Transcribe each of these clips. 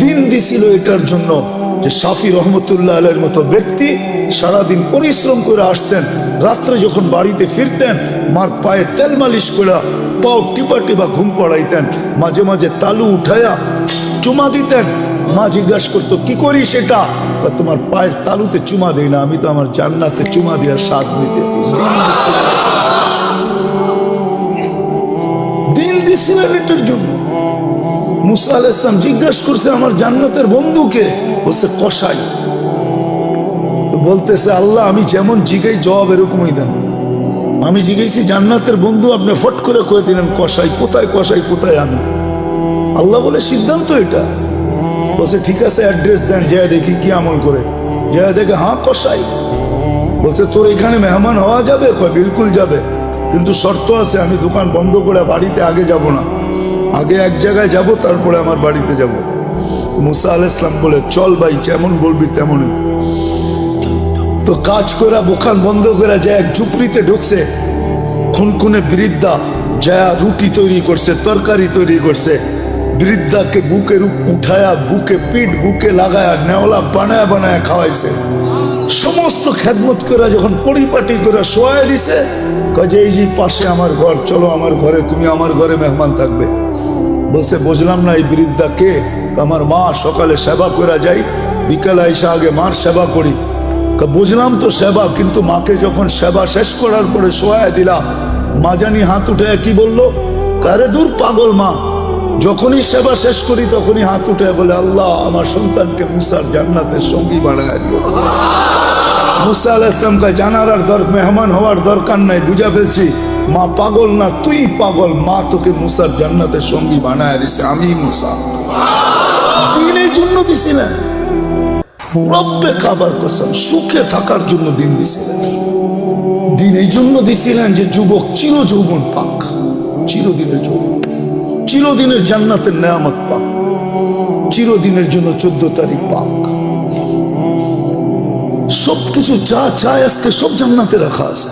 দিন দিছিল এটার জন্য যে শাফি রহমতুল্লাহ আলাইহির মতো ব্যক্তি সারাদিন পরিশ্রম করে আসতেন, রাত্রে যখন বাড়িতে ফিরতেন মার পায়ে তেল মালিশ করে পাও টিপা টিপা ঘুম পড়াইতেন, মাঝে মাঝে তালু উঠাইয়া চুমা দিতেন। মা জিজ্ঞাসা করতো কি করি সেটা? তোমার পায়ের তালুতে চুমা দেই না, আমি তো আমার জান্নাতে চুমা দেওয়ার স্বাদ নিতেছি। দিন দিছিলেন এটার জন্য। মুসা আলাইহিস সালাম জিজ্ঞাসা করছে আমার জান্নাতের বন্ধুকে, বলছে কসাই। তো বলতেছে আল্লাহ আমি যেমন জিগাই জবাব এরকমই দেন। আমি জিজ্ঞেসি জান্নাতের বন্ধু, আপনি ফট করে কয়ে দিলেন কসাই। কোথায় কসাই, কোথায় আমি? আল্লাহ বলে সিদ্ধান্ত এটা। বলছে ঠিক আছে অ্যাড্রেস দেন, যায় দেখি কি আমল করে। যায় দেখে হ্যাঁ কসাই। বলছে তোর এখানে মেহমান হওয়া যাবে? কয় বিলকুল যাবে, কিন্তু শর্ত আছে, আমি দোকান বন্ধ করে বাড়িতে আগে যাব না, আগে এক জায়গায় যাব তারপরে আমার বাড়িতে যাব। মুসা আলাইহিস সালাম বলে চল ভাই, যেমন বলবি তেমনই। তো কাজ করে দোকান বন্ধ করে যায় এক ঝুপড়িতে ঢুকছে। খুনখুনে বৃদ্ধা যায় রুটি তৈরি করছে, তরকারি তৈরি করছে। বৃদ্ধাকে বুকের উঠায়া বুকে পিঠ বুকে লাগায়া নেওলা বানায় বানায় খাওয়াইছে। সমস্ত খেদমত করে যখন পরিপাটি করে শোয়াই দিছে, কাজে এই যে পাশে আমার ঘর, চলো আমার ঘরে, তুমি আমার ঘরে মেহমান থাকবে। বলছে বুঝলাম না এই বৃদ্ধা কে? আমার মা, সকালে সেবা করে যাই, বিকালে এসে আগে মার সেবা করি। বুঝলাম তো সেবা, কিন্তু মাকে যখন সেবা শেষ করার পরে শোয়াই দিলা, মা জানি হাত উঠে কি বললো, কারে দূর পাগল মা। যখনই সেবা শেষ করি তখনই হাত উঠে বলে আল্লাহ আমার সন্তানকে মুসার জান্নাতের সঙ্গী বানায় দিও। মুসা আলাইহিস সালাম কয় জানার আর মেহমান হওয়ার দরকার নাই, বুঝা ফেলছি মা পাগল না, তুই পাগল। মা তোকে মুসার জান্নাতের সঙ্গী বানায় দিছে, আমি মুসা। দিনের জন্য দিছিলেন, রব্বে কাবার কসম, সুখে থাকার জন্য দিন দিছিলেন। দিন এই জন্য দিছিলেন যে যুবক চির যৌবন পাক, চিরদিনের যৌবন, চিরদিনের জান্নাতের নেয়ামত পাক, চিরদিনের জন্য 14 তারিখ পাক। সবকিছু যা চায় আজকে সব জান্নাতে রাখা আছে।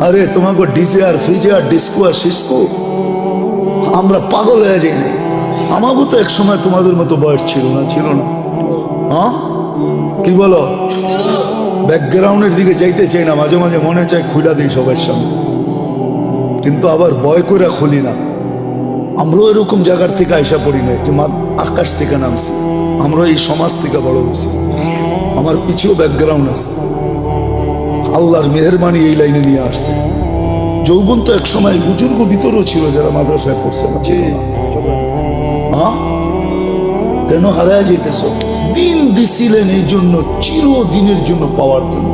আরে তোমাকে ডিজে আর ফিজে আর ডিস্কো আর সিস্কো আমরা পাগল হয়ে যাই নাই। আমাকেও তো এক সময় তোমাদের মতো বয়স ছিল না, ছিল না? হ্যাঁ কি বলো? ব্যাকগ্রাউন্ডের দিকে যাইতে চাই না, মাঝে মাঝে মনে চায় খুলে দিই সবার সামনে, কিন্তু আবার ভয় করে খুলি না। আমরাও এরকম জায়গার থেকে আইসা পড়ি না যে আকাশ থেকে নামছি, আমরা এই সমাজ থেকে বড় হয়েছি। আমার পিছিয়েও ব্যাকগ্রাউন্ড আছে, আল্লাহর মেহেরবানি এই লাইনে নিয়ে আসছে। যৌবন তো এক সময় বুজুর্গ ভিতরও ছিল যারা মাদ্রাসায় পড়ছে না, ছিল না? হ্যাঁ কেন হারায় যেতেছ? দিন দিছিলেন এই জন্য, চিরদিনের জন্য পাওয়ার জন্য।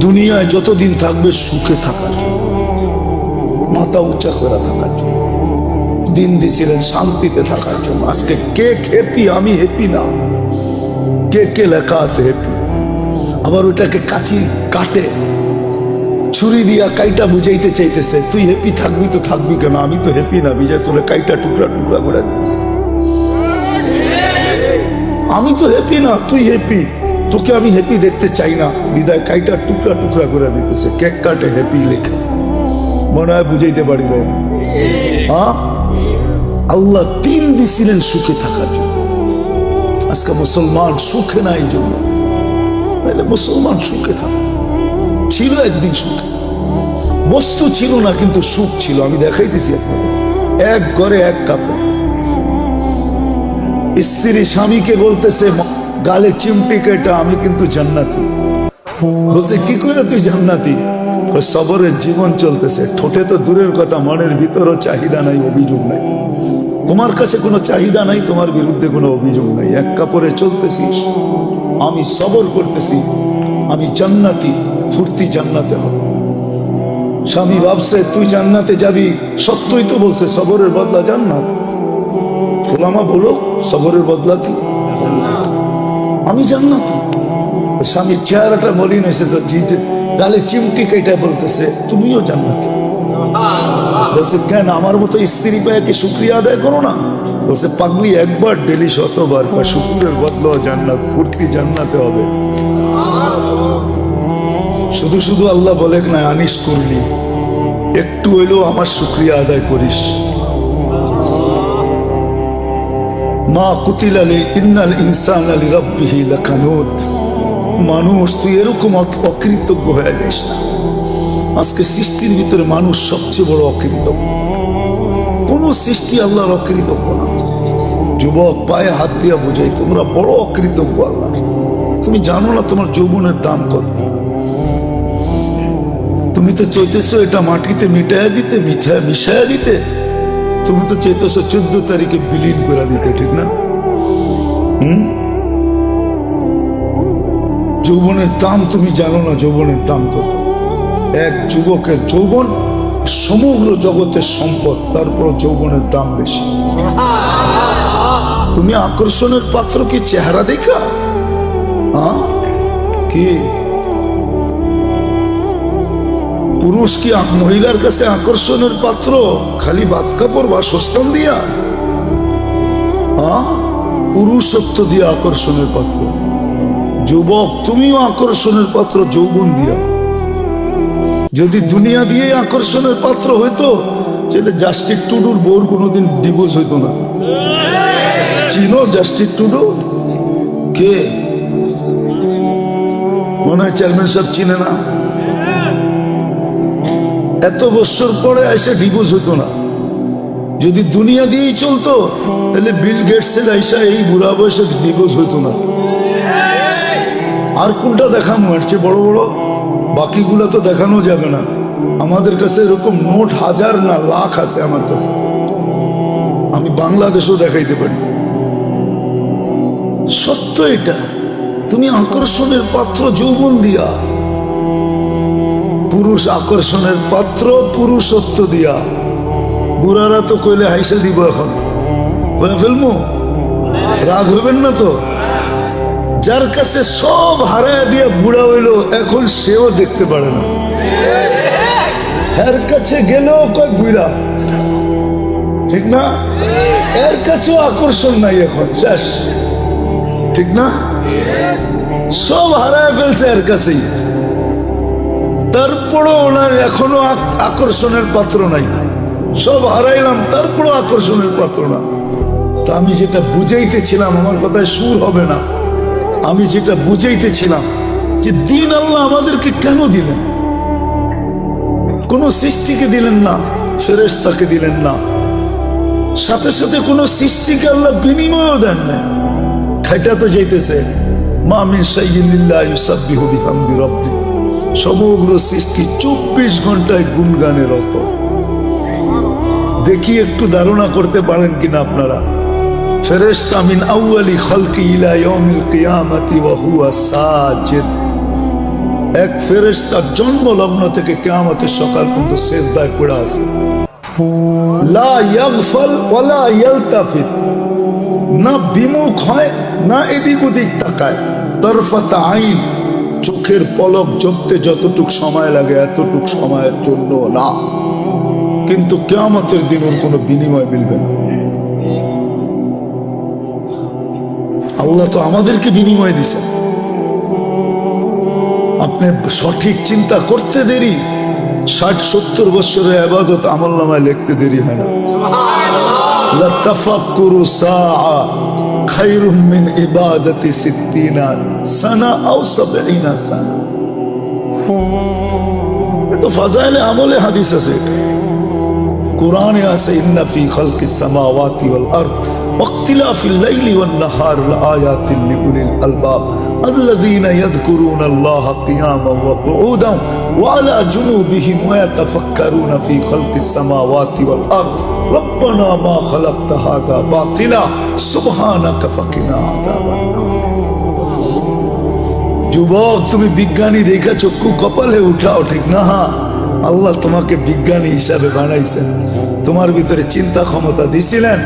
দুনিয়ায় যতদিন থাকবে সুখে থাকার জন্য, মাথা উঁচা করে থাকার জন্য। দিন দিছিলেন শান্তিতে থাকার জন্য। আজকে কে হ্যাপি? আমি হ্যাপি না। কে কে লেখা আছে হ্যাপি? আবার ওটাকে কাচি কাটে ছুরি দিয়া কাইটা বুঝাইতে চাইতেছে, তুই হ্যাপি থাকবি তো থাকবি কেন? আমি তো হ্যাপি না, বিজয় তোলে কাইটা টুকরা টুকরা করে দিতেছে। আমি তো হ্যাপি না, তুই হ্যাপি, তোকে আমি হ্যাপি দেখতে চাই না, বিদায় কাইটা টুকরা টুকরা করে দিতেছে। কেক কাটে হ্যাপি লেখা, মনে হয় বুঝাইতে পারি না। হ্যাঁ আল্লাহ দিন দিছিলেন সুখে থাকার জন্য। আজকে মুসলমান সুখে নাই জন্য, তাহলে মুসলমান সুখে থাকত। ছিল একদিন সুখে, বস্তু ছিল না কিন্তু সুখ ছিল। আমি দেখাইতেছি আপনাদের, এক ঘরে এক কাপড়। স্ত্রী স্বামীকে বলতেছে গালে চিমটি কেটা, আমি কিন্তু জান্নাতি। বলছে কি করে তুই জান্নাতি? সবরের জীবন চলতেছে, ঠোঁটে তো দূরের কথা, মনের ভিতরও চাহিদা নাই, অভিযোগ নাই। তোমার কাছে কোনো চাহিদা নাই, তোমার বিরুদ্ধে কোনো অভিযোগ নাই। এক কাপড়ে চলতেছিস, আমি সবর করতেছি, আমি জান্নাতি, ফুর্তি জান্নাতে হবে। স্বামী ভাবছে তুই জান্নাতে যাবি, সত্যই তো বলছে সবরের বদলা জান্নাত। ওলামা বলো সবরের বদলা কি? আমি জান্নাতি। স্বামীর চেহারাটা মলিন হয়েছে তো, গালে চিমটি কেটে বলতেছে তুমিও জান্নাতি। বলছে কেন আমার মতো স্ত্রী পেয়ে কি শুকরিয়া আদায় করো না? বলছে পাগলি, একবার ডেলি 100 বার, শুকুরের বদলা জান্নাত, ফুর্তি জান্নাতে হবে। শুধু শুধু আল্লাহ বলে না আনিস করলি, একটু হইলেও আমার শুকরিয়া আদায় করিস। মা কুতিলা ইন্নাল ইনসানা লিরাব্বিহি লাকানুত। মানুষ তুই এরকম অকৃতজ্ঞ হয়ে যাস না। আজকে সৃষ্টির ভিতরে মানুষ সবচেয়ে বড় অকৃতজ্ঞ। কোন সৃষ্টি আল্লাহর অকৃতজ্ঞ না। যুবক পায়ে হাত দিয়া বুঝাই, তোমরা বড় অকৃতজ্ঞ আল্লাহর। তুমি জানো না তোমার যৌবনের দাম কত। তুমি তো চাইতেছো এটা মাটিতে মিটাইয়া দিতে, মিশাইয়া দিতে। তুমি তো চাইতেছো 14 তারিখে বিলীন করে দিতে, ঠিক না? যৌবনের দাম তুমি জানো না, যৌবনের দাম কত। এক যুবকের যৌবন সমগ্র জগতের সম্পদ, তারপর যৌবনের দাম বেশি। তুমি আকর্ষণের পাত্র কি চেহারা দেখা? কি পুরুষ কি মহিলার কাছে আকর্ষণের পাত্র খালি বাত কাপড় বা সস্তান দিয়া? পুরুষত্ব দিয়ে আকর্ষণের পাত্র। যুবক তুমিও আকর্ষণের পাত্র যৌবন দিয়া। যদি দুনিয়া দিয়ে আকর্ষণের পাত্র হইতো, তাহলে জাস্টিস টুডুর বউর কোনোদিন ডিভোর্স হইতো না। চিনো জাস্টিস টুডু? কে? মনে হয় চেয়ারম্যান সাহেব চিনে না। এত বছর পরে এসে ডিভোর্স হতো না। যদি দুনিয়া দিয়েই চলতো, তাহলে বিল গেটসের আইসা এই বুড়া বয়সে ডিভোর্স হইতো না। আর কোনটা দেখানো? এর চেয়ে বড় বড় বাকিগুলো তো দেখানো যাবে না। আমাদের কাছে এরকম নোট হাজার না লাখ আছে আমার কাছে। আমি বাংলাদেশও দেখাইতে পারি। সত্য এটা। তুমি আকর্ষণের পাত্র যৌবন দিয়া। পুরুষ আকর্ষণের পাত্র পুরুষত্ব দিয়া। বুড়ারা তো কইলে হাইসা দিব, এখন হয়ে ফেলবো। রাগ হইবেন না তো? যার কাছে সব হারায় দিয়ে বুড়া হইল, এখন সেও দেখতে পারে না। এর কাছে গেলেও কয় বুড়া, ঠিক না? এর কাছেও আকর্ষণ নাই, এখন শেষ, ঠিক না? সব হারায় ফেলছে এর কাছেই। তারপরও ওনার এখনো আকর্ষণের পাত্র নাই। সব হারাইলাম, তারপরও আকর্ষণের পাত্র না। তা আমি যেটা বুঝাইতেছিলাম, আমার কথায় সুর হবে না। আমি যেটা বুঝাইতেছিলাম যে দিন আল্লাহ আমাদেরকে কেন দিলেন? কোন সৃষ্টিকে দিলেন না, ফেরেশতাকে দিলেন না, সাথে সাথে কোন সৃষ্টিকে আল্লাহ বিনিময়ও দেন না। খাইটা তো যাইতেছে, মা মিন শাইইন ইল্লা ইউসাব্বিহু বিহামদি রাব্বি। সমগ্র সৃষ্টি 24 ঘন্টায় গুণগানে রত। দেখি একটু ধারণা করতে পারেন কিনা আপনারা। ফেরেশতা মিন আউয়ালি খালকি ইলা ইয়াউমিল কিয়ামতি ওয়া হুয়া সাজিদ। এক ফেরেশতা জন্মলগ্ন থেকে কিয়ামতের সকাল পর্যন্ত সিজদায় পড়ে আছে। লা ইয়াগফাল ওয়া লা ইয়ালতাফিত। না বিমুখ হয়, না এদিক ওদিক তাকায়। তরফাত আইন, চোখের পলক জপতে যতটুক সময় লাগে এতটুক সময়ের জন্য না। কিন্তু কিয়ামতের দিন ওর কোনো বিনিময় মিলবে না। আল্লাহ তো আমাদেরকে বিনিময় দিছে। আপনি সঠিক চিন্তা করতে দেরি, 60-70 বছরের ইবাদত আমলনামায় লিখতে দেরি হয় না। লা তাফাক্কুরু সাআ খায়রুম মিন ইবাদাতি 60 সানা আও 70 সানা। তো ফাজাইলে আমলে হাদিস আছে, কোরআনে আছে, ইন্না ফি খালকিস সামাওয়াতি ওয়াল আরদ ওয়াখতিলাফিল লাইলি ওয়ান নাহার লাআয়াতিন লিউলিল আলবাব الذين يذكرون الله قياما وقعودا وعلى جنوبهم ويتفكرون في خلق السماوات والأرض ربنا ما خلقت هذا باطلا سبحانك فقنا عذاب النار। যুবক তুমি বিজ্ঞানী দেখা চক্ষু কপালে উঠাও, ঠিক না? আল্লাহ তোমাকে বিজ্ঞানী হিসাবে বানাইছেন, তোমার ভিতরে চিন্তা ক্ষমতা দিছিলেন।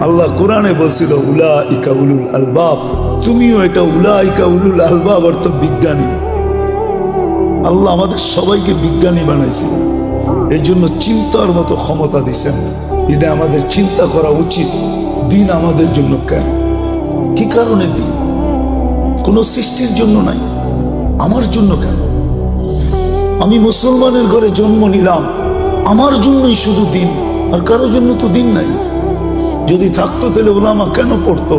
আল্লাহ কোরআনে বলছিল উলাইকা উলুল আলবাব। তুমিও এটা উলাইকা উলুল আলবাব অর্থ বিজ্ঞানী। আল্লাহ আমাদের সবাইকে বিজ্ঞানী বানাইছেন, এই জন্য চিন্তার মতো ক্ষমতা দিচ্ছেন। ঈদে আমাদের চিন্তা করা উচিত, দিন আমাদের জন্য কেন, কি কারণে দিন? কোনো সৃষ্টির জন্য নাই, আমার জন্য কেন? আমি মুসলমানের ঘরে জন্ম নিলাম, আমার জন্যই শুধু দিন, আর কারোর জন্য তো দিন নাই। যদি থাকতো তাহলে ওলামা কেন পড়তো?